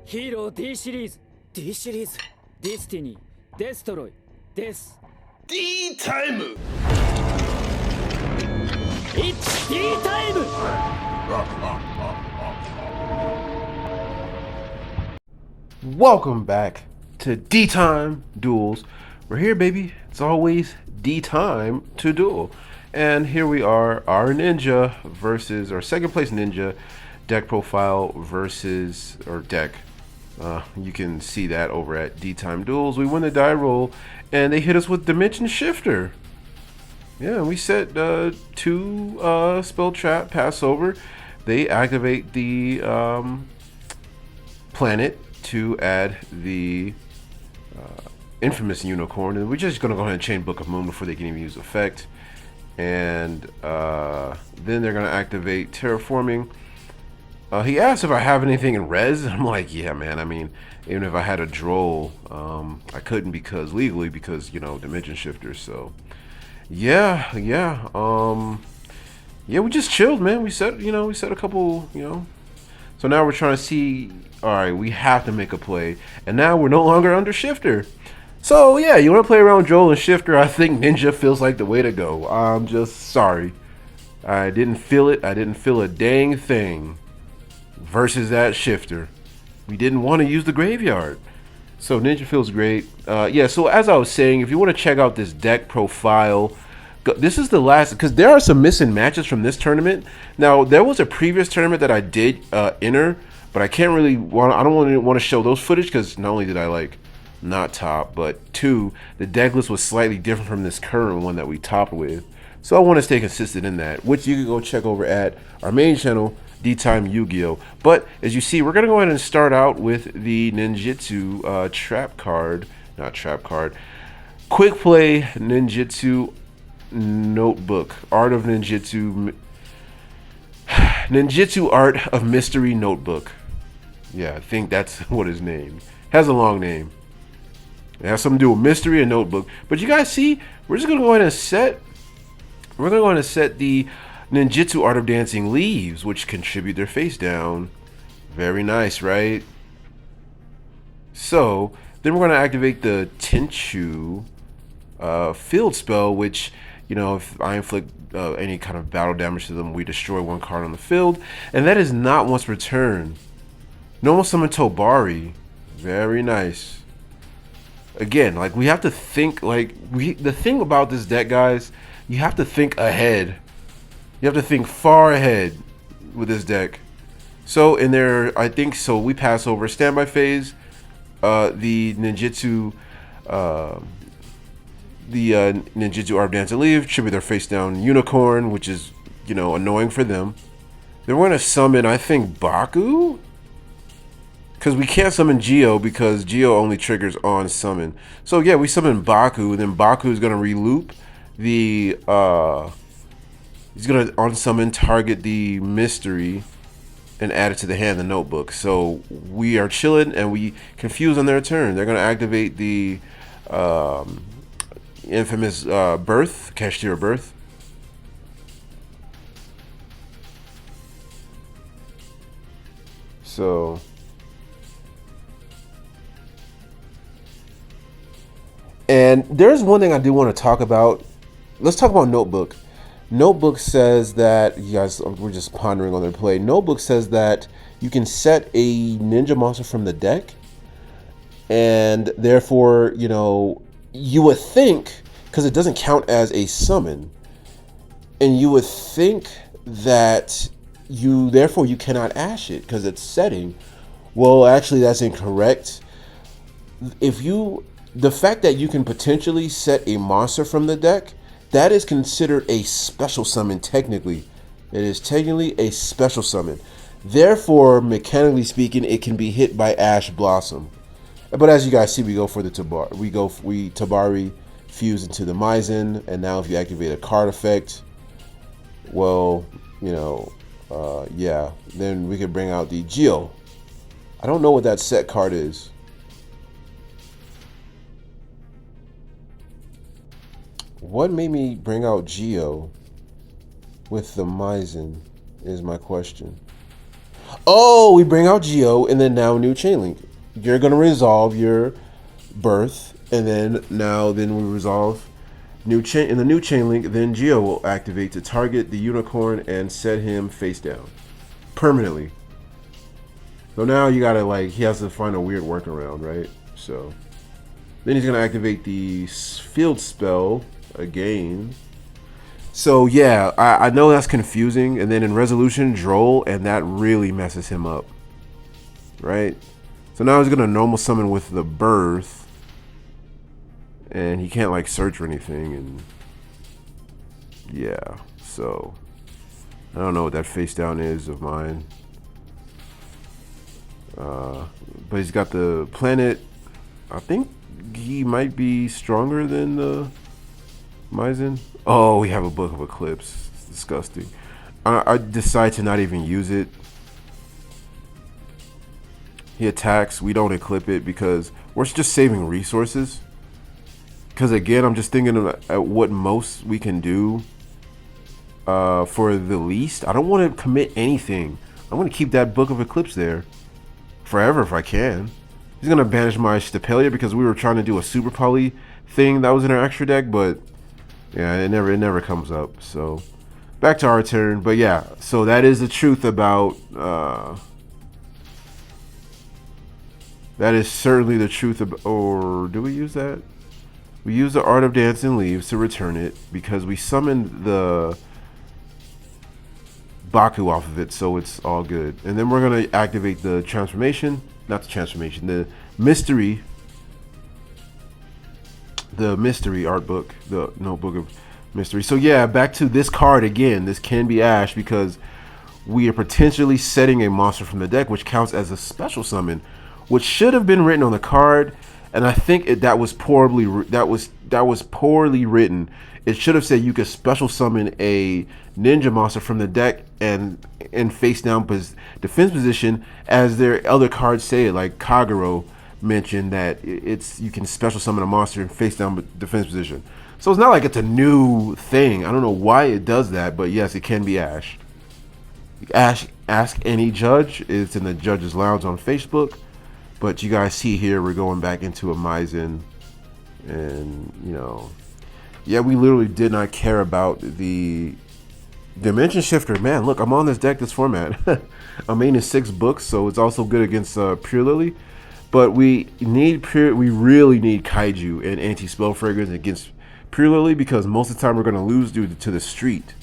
ヒーロー D シリーズ D シリーズディスティニーデストロイです。 D タイム It's D タイム。 Welcome back to D Time Duels. We're here, baby. It's always D Time to duel. And here we are, our ninja versus our second place ninja deck profile versus our deck. You can see that over at D Time Duels. We win the die roll and they hit us with Dimension Shifter. Yeah, we set two spell trap pass over. They activate the planet to add the infamous unicorn, and we're just gonna go ahead and chain Book of Moon before they can even use effect. And then they're gonna activate terraforming. He asked if I have anything in res, and I'm like, yeah, man. I mean, even if I had a droll, I couldn't because legally, because dimension shifters. So yeah. Yeah, we just chilled, man. We set a couple, So now we're trying to see, all right, we have to make a play. And now we're no longer under shifter. So yeah, you want to play around Joel and shifter, I think Ninja feels like the way to go. I'm just sorry. I didn't feel it. I didn't feel a dang thing versus that shifter. We didn't want to use the graveyard. So Ninja feels great. Yeah, so as I was saying, if you want to check out this deck profile, this is the last, because there are some missing matches from this tournament. Now, there was a previous tournament that I did enter, but I can't really I don't really want to show those footage because not only did I not top, but two, the deck list was slightly different from this current one that we topped with. So I want to stay consistent in that, which you can go check over at our main channel, D-Time Yu-Gi-Oh! But as you see, we're going to go ahead and start out with the Ninjutsu trap card, not trap card, quick play Ninjutsu notebook, Art of Ninjutsu, Ninjutsu Art of Mystery notebook. Yeah, I think that's what his name has, a long name. It has something to do with mystery and notebook. But you guys see, we're just gonna go ahead and set. We're gonna go ahead and set the Ninjutsu Art of Dancing leaves, which contribute their face down. Very nice, right? So then we're gonna activate the Tenchu field spell, which, if I inflict any kind of battle damage to them, we destroy one card on the field, and that is not once per turn. Normal summon Tobari. Very nice. Again, we have to think, the thing about this deck, guys, you have to think ahead. You have to think far ahead with this deck. So in there, I think, so we pass over standby phase, the Ninjutsu, Ninjutsu Art of Dancing Leaf, tribute their face down unicorn, which is, annoying for them. Then we're going to summon, I think, Baku? Because we can't summon Geo because Geo only triggers on summon. So yeah, we summon Baku, and then Baku is going to reloop the, he's going to unsummon, target the mystery, and add it to the hand, the notebook. So we are chilling, and we confuse on their turn. They're going to activate the infamous Birth, Kashtira Birth. So and there's one thing I do want to talk about. Let's talk about Notebook. Notebook says that, you guys, we're just pondering on their play. Notebook says that you can set a ninja monster from the deck, and therefore, you would think, because it doesn't count as a summon, and you would think that therefore you cannot ash it because it's setting. Well, actually, that's incorrect. The fact that you can potentially set a monster from the deck, that is considered a special summon technically. It is technically a special summon. Therefore, mechanically speaking, it can be hit by Ash Blossom. But as you guys see, we go for the Tabari fuse into the Maizen, and now if you activate a card effect, well, yeah, then we could bring out the Geo. I don't know what that set card is. What made me bring out Geo with the Maizen is my question. Oh, we bring out Geo, and then now new chain link. You're gonna resolve your birth, and then we resolve new chain in the new chain link. Then Geo will activate to target the unicorn and set him face down permanently. So now you gotta he has to find a weird workaround, right? So then he's gonna activate the field spell again. So yeah, I know that's confusing, and then in resolution, Droll, and that really messes him up, right? So now he's gonna normal summon with the birth, and he can't search or anything, and yeah. So I don't know what that face down is of mine, but he's got the planet. I think he might be stronger than the Maizen. Oh, we have a Book of Eclipse. It's disgusting. I decide to not even use it. He attacks. We don't equip it because we're just saving resources. Because again, I'm just thinking of what most we can do for the least. I don't want to commit anything. I'm going to keep that Book of Eclipse there forever if I can. He's going to banish my Stapelia because we were trying to do a Super Poly thing that was in our extra deck, but yeah, it never comes up. So back to our turn. But yeah, so that is the truth about that is certainly the truth about, or do we use that? We use the Art of Dancing Leaves to return it because we summoned the Baku off of it, so it's all good. And then we're gonna activate the transformation, not the transformation, the mystery art book, the notebook of mystery. So yeah, back to this card again. This can be Ash because we are potentially setting a monster from the deck, which counts as a special summon, which should have been written on the card. And I think that was poorly written. It should have said you could special summon a ninja monster from the deck and in face down defense position, as their other cards say it, like Kagero mentioned that you can special summon a monster in face down defense position. So it's not like it's a new thing. I don't know why it does that, but yes, it can be Ash. Ask any judge. It's in the judge's lounge on Facebook. But you guys see here, we're going back into a Maizen, and yeah, we literally did not care about the Dimension Shifter. Man, look, I'm on this deck, this format. I'm maining 6 books, so it's also good against Pure Lily. But we really need Kaiju and Anti-Spell Fragrance against Pure Lily because most of the time we're going to lose due to the street.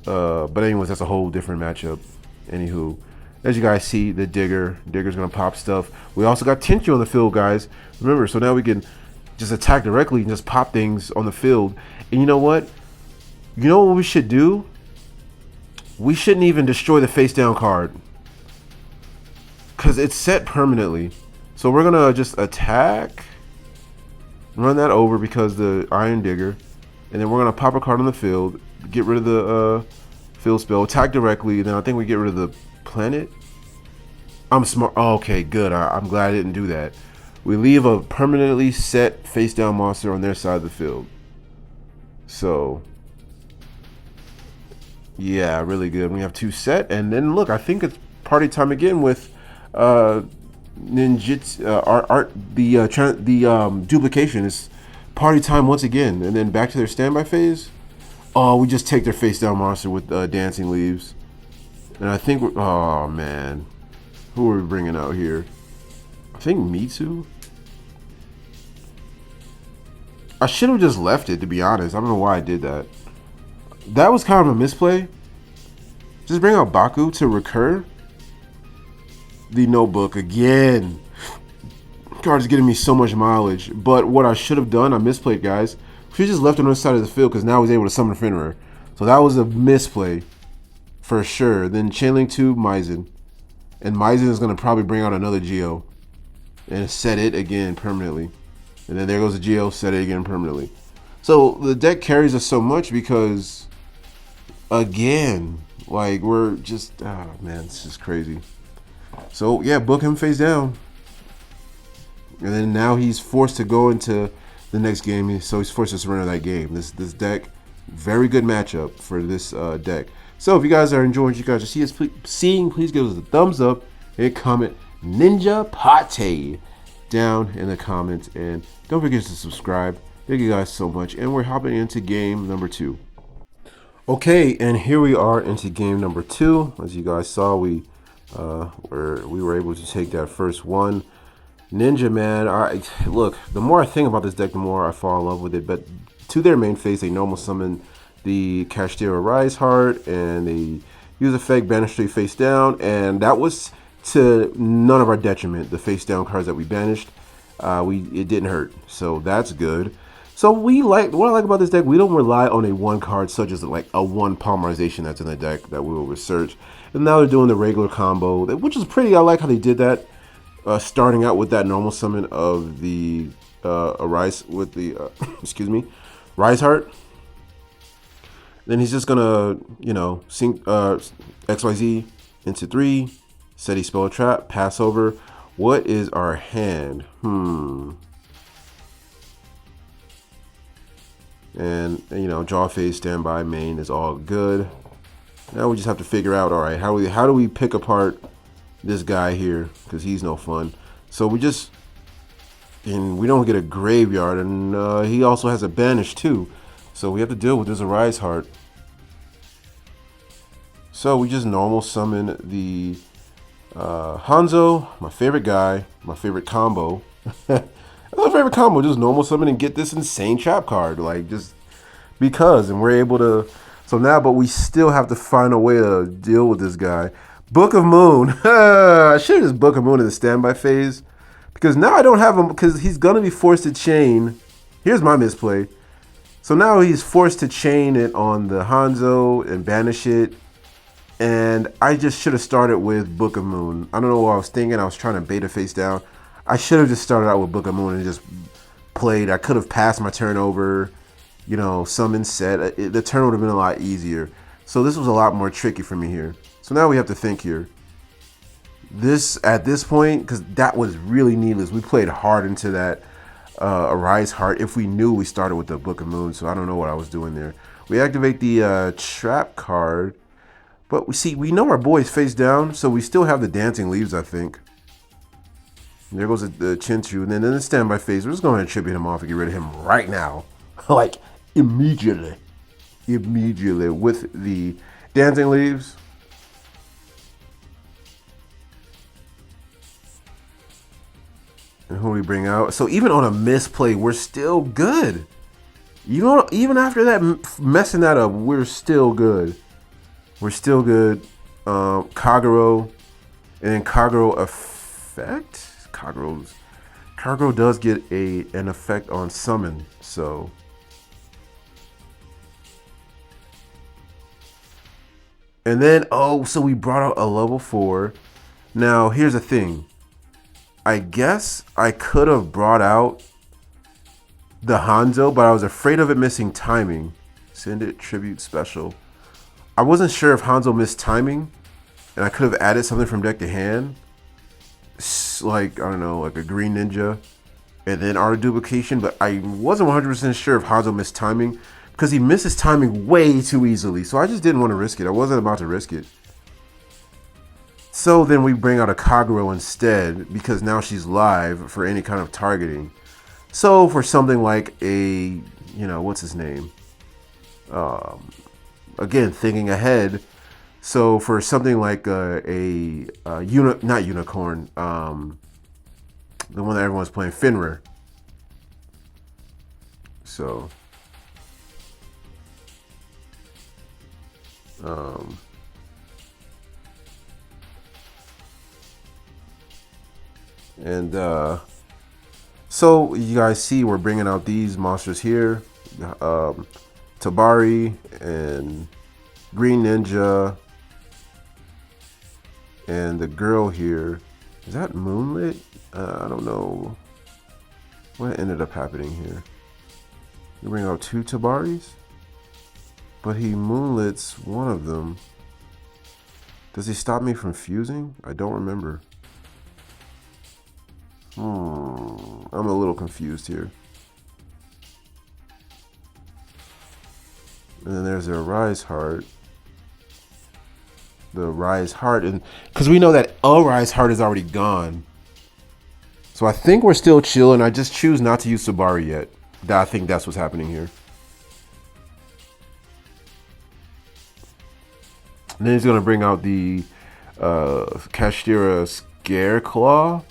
But anyways, that's a whole different matchup. Anywho, as you guys see, the Digger's going to pop stuff. We also got Tenchu on the field, guys. Remember, so now we can just attack directly and just pop things on the field. And you know what? You know what we should do? We shouldn't even destroy the face down card because it's set permanently. So we're gonna just attack, run that over because the Iron Digger, and then we're gonna pop a card on the field, get rid of the field spell, attack directly, and then I think we get rid of the planet. I'm smart. Oh, okay, good. I'm glad I didn't do that. We leave a permanently set face down monster on their side of the field. So yeah, really good. We have 2 set, and then look, I think it's party time again with ninjutsu art. The duplication is party time once again, and then back to their standby phase. Oh, we just take their face down monster with dancing leaves, and I think oh man, who are we bringing out here? I think Mitsu. I should have just left it, to be honest. I don't know why I did that. That was kind of a misplay. Just bring out Baku to recur the notebook again. Card is getting me so much mileage. But what I should have done, I misplayed, guys. Should just left on the other side of the field because now he's able to summon Fenrir. So that was a misplay for sure. Then Chainlink 2, Maizen. And Maizen is going to probably bring out another Geo and set it again permanently. And then there goes the Geo, set it again permanently. So the deck carries us so much because, again, like we're just, oh man, it's just crazy. So yeah, book him face down. And then now he's forced to go into the next game. So he's forced to surrender that game. This deck, very good matchup for this deck. So if you guys are enjoying what you guys are seeing, please give us a thumbs up and comment Ninja Pate down in the comments. And don't forget to subscribe. Thank you guys so much. And we're hopping into game number 2. Okay, and here we are into game number 2. As you guys saw, we were able to take that first one. Ninja, man, look, the more I think about this deck, the more I fall in love with it. But to their main phase, they normal summon the Kashtira Rise Heart, and they use effect Banish Straight face down, and that was to none of our detriment. The face down cards that we banished, it didn't hurt, so that's good. So what I like about this deck, we don't rely on a one card such as like a one polymerization that's in the deck that we will research. And now they're doing the regular combo, which is pretty. I like how they did that. Starting out with that normal summon of the Rise with the excuse me, Rise Heart. Then he's just gonna, sink XYZ into 3, set a spell trap, pass over. What is our hand? And draw phase, standby, main is all good. Now we just have to figure out, all right, how do we pick apart this guy here, because he's no fun. So we don't get a graveyard, and he also has a banish too, so we have to deal with this Arise Heart. So we just normal summon the Hanzo, my favorite guy, my favorite combo. My favorite combo, just normal summon and get this insane trap card, like just because, and we're able to. So now, but we still have to find a way to deal with this guy. Book of Moon. I should have just Book of Moon in the standby phase, because now I don't have him, because he's gonna be forced to chain. Here's my misplay. So now he's forced to chain it on the Hanzo and banish it, and I just should have started with Book of Moon. I don't know what I was thinking. I was trying to beta face down. I should have just started out with Book of Moon and just played. I could have passed my turn over, summon set. The turn would have been a lot easier. So this was a lot more tricky for me here. So now we have to think here. At this point, because that was really needless. We played hard into that Arise Heart if we knew we started with the Book of Moon. So I don't know what I was doing there. We activate the trap card. But we know our boy's face down, so we still have the Dancing Leaves, I think. And there goes the Chinchu, and then in the standby phase, we're just going to tribute him off and get rid of him right now. Like, immediately. Immediately with the Dancing Leaves. And who we bring out? So even on a misplay, we're still good. Even after that, messing that up, we're still good. We're still good. Kagero, and then Kagero effect. Kagero does get an effect on summon. So and then so we brought out a level 4. Now here's the thing. I guess I could have brought out the Hanzo, but I was afraid of it missing timing. Send it tribute special. I wasn't sure if Hanzo missed timing, and I could have added something from deck to hand, like, I don't know, like a Green Ninja, and then Art of Duplication, but I wasn't 100% sure if Hanzo missed timing, because he misses timing way too easily, so I just didn't want to risk it. I wasn't about to risk it. So then we bring out a Kagero instead, because now she's live for any kind of targeting. So for something like a, what's his name? Again, thinking ahead. So for something like not Unicorn, the one that everyone's playing, Finra. So, so you guys see we're bringing out these monsters here. Tabari and Green Ninja, and the girl here, is that Moonlit? I don't know what ended up happening here. You bring out 2 Tabaris, but he moonlits one of them. Does he stop me from fusing? I don't remember. I'm a little confused here. And then there's a Rise Heart. the Rise Heart, and because we know that a Rise Heart is already gone. So I think we're still chilling. I just choose not to use Sabari yet. I think that's what's happening here. And then he's gonna bring out the Kashtira Scare Claw.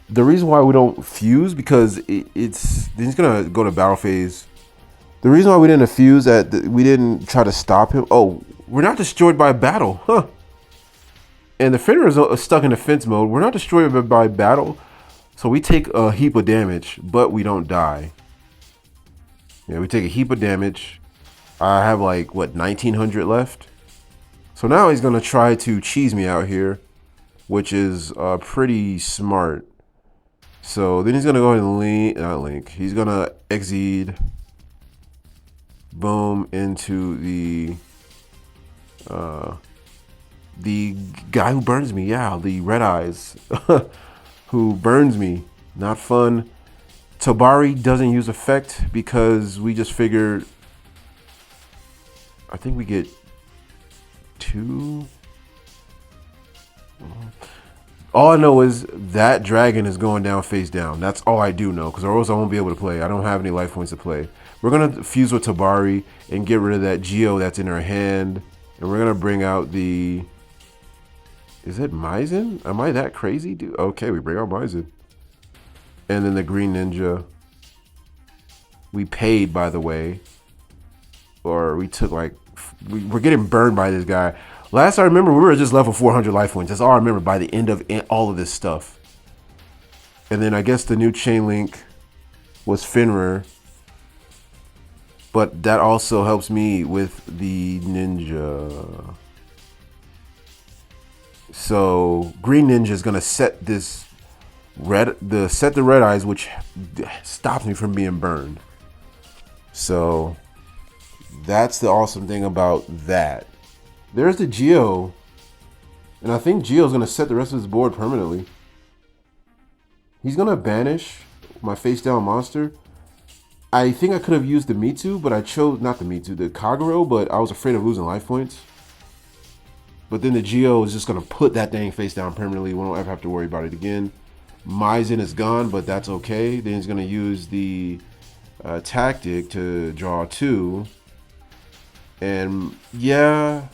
The reason why we don't fuse because he's gonna go to battle phase. The reason why we didn't fuse that we didn't try to stop him. Oh, we're not destroyed by battle, huh? And the Fenrir is stuck in defense mode. We're not destroyed by battle, so we take a heap of damage, but we don't die. Yeah, we take a heap of damage. I have like what 1900 left. So now he's gonna try to cheese me out here, which is pretty smart. So then he's gonna go ahead and not link. He's gonna exceed. Boom into the guy who burns me. Yeah, the Red Eyes, who burns me. Not fun. Tabari doesn't use effect because we just figured. I think we get 2. All I know is that dragon is going down face down. That's all I do know, because or else I won't be able to play. I don't have any life points to play. We're going to fuse with Tabari and get rid of that Geo that's in our hand. And we're going to bring out the... Is it Maizen? Am I that crazy, dude? Okay, we bring out Maizen. And then the Green Ninja. We paid, by the way. Or we took like... We're getting burned by this guy. Last I remember, we were just level 400 life points. That's all I remember by the end of all of this stuff. And then I guess the new chain link was Fenrir. But that also helps me with the ninja. So Green Ninja is gonna set this set the Red Eyes, which stops me from being burned. So that's the awesome thing about that. There's the Geo, and I think Geo's gonna set the rest of his board permanently. He's gonna banish my face down monster. I think I could have used the Mitsu, but I chose not the Mitsu, the Kagero, but I was afraid of losing life points. But then the Geo is just gonna put that thing face down permanently. We don't ever have to worry about it again. Maizen is gone, but that's okay. Then he's gonna use the tactic to draw 2. And yeah,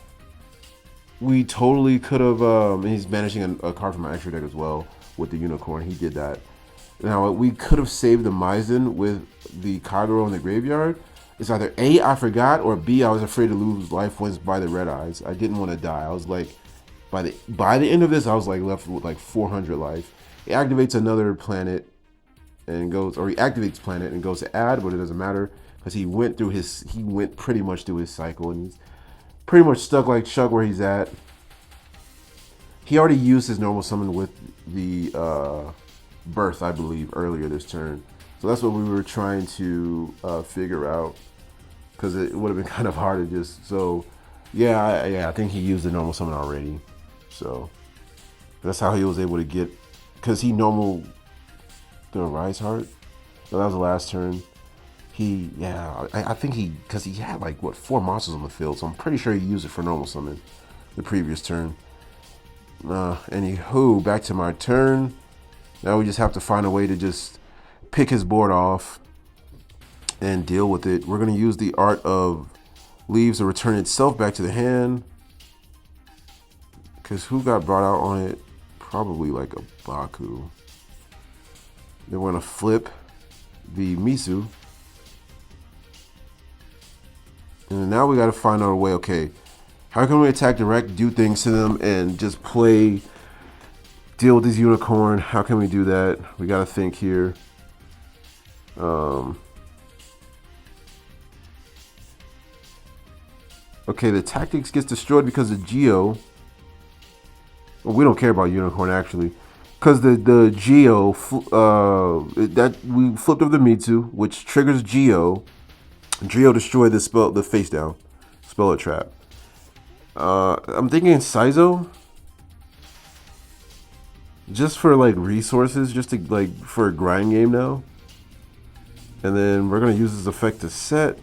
we totally could have, he's banishing a card from my extra deck as well with the Unicorn. He did that. Now, we could have saved the Maizen with the Kagero in the graveyard. It's either A, I forgot, or B, I was afraid to lose life points by the Red Eyes. I didn't want to die. I was like, by the end of this, I was like left with like 400 life. He activates another planet and goes, or he activates planet and goes to add, but it doesn't matter because he went pretty much through his cycle, and he's pretty much stuck like Chuck where he's at. He already used his normal summon with the Birth, I believe, earlier this turn. So that's what we were trying to figure out, because it would have been kind of hard to just. So yeah, I think he used the normal summon already. So that's how he was able to get, because he normal the Rise Heart. So that was the last turn. I think because he had like what 4 monsters on the field, so I'm pretty sure he used it for normal summon the previous turn. Anywho, back to my turn. Now we just have to find a way to just pick his board off and deal with it. We're gonna use the Art of Leaves to return itself back to the hand. Because who got brought out on it? Probably like a Baku. Then we're gonna flip the Misu. And now we gotta find out a way, okay, how can we attack direct, do things to them, and just deal with this Unicorn? How can we do that? We gotta think here. Okay, the tactics gets destroyed because of Geo. Well, we don't care about Unicorn actually, because the Geo that we flipped over the Mitsu, which triggers Geo. Geo destroyed the face down spell trap. I'm thinking Saizo, just for like resources, just to like for a grind game now. And then we're gonna use this effect to set.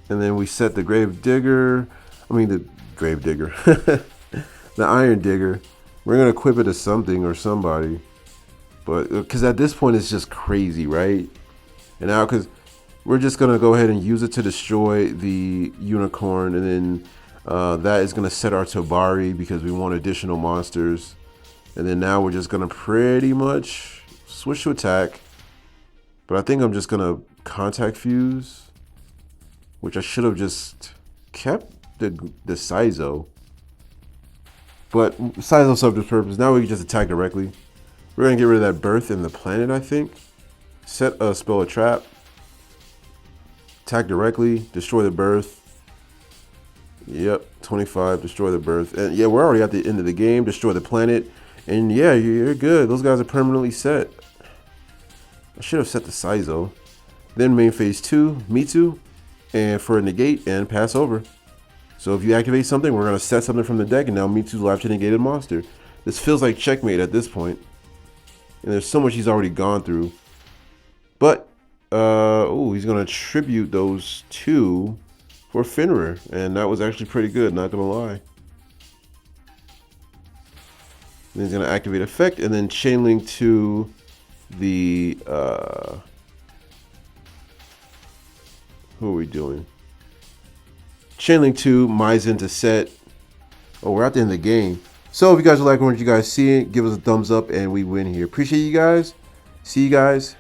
And then we set the Grave Digger. I mean the Gravedigger. The Iron Digger. We're going to equip it to something or somebody. But because at this point it's just crazy, right? And now because we're just going to go ahead and use it to destroy the unicorn. And then that is going to set our Tobari because we want additional monsters. And then now we're just going to pretty much switch to attack. But I think I'm just going to contact fuse, which I should have just kept the Saizo. But Saizo served its purpose. Now we can just attack directly. We're going to get rid of that birth in the planet, I think. Set a spell a trap. Attack directly. Destroy the birth. Yep, 25. Destroy the birth. And yeah, we're already at the end of the game. Destroy the planet. And yeah, you're good. Those guys are permanently set. I should have set the Saizo. Then main phase 2, Mitsu. And for a negate and pass over. So if you activate something, we're going to set something from the deck. And now Mitsu's live to negated monster. This feels like checkmate at this point. And there's so much he's already gone through. But, oh, he's going to tribute those two for Fenrir. And that was actually pretty good, not going to lie. Then he's going to activate effect and then chain link to the, who are we doing? Chain link to Maizen to set. Oh, we're at the end of the game. So if you guys are liking what you guys see, give us a thumbs up and we win here. Appreciate you guys. See you guys.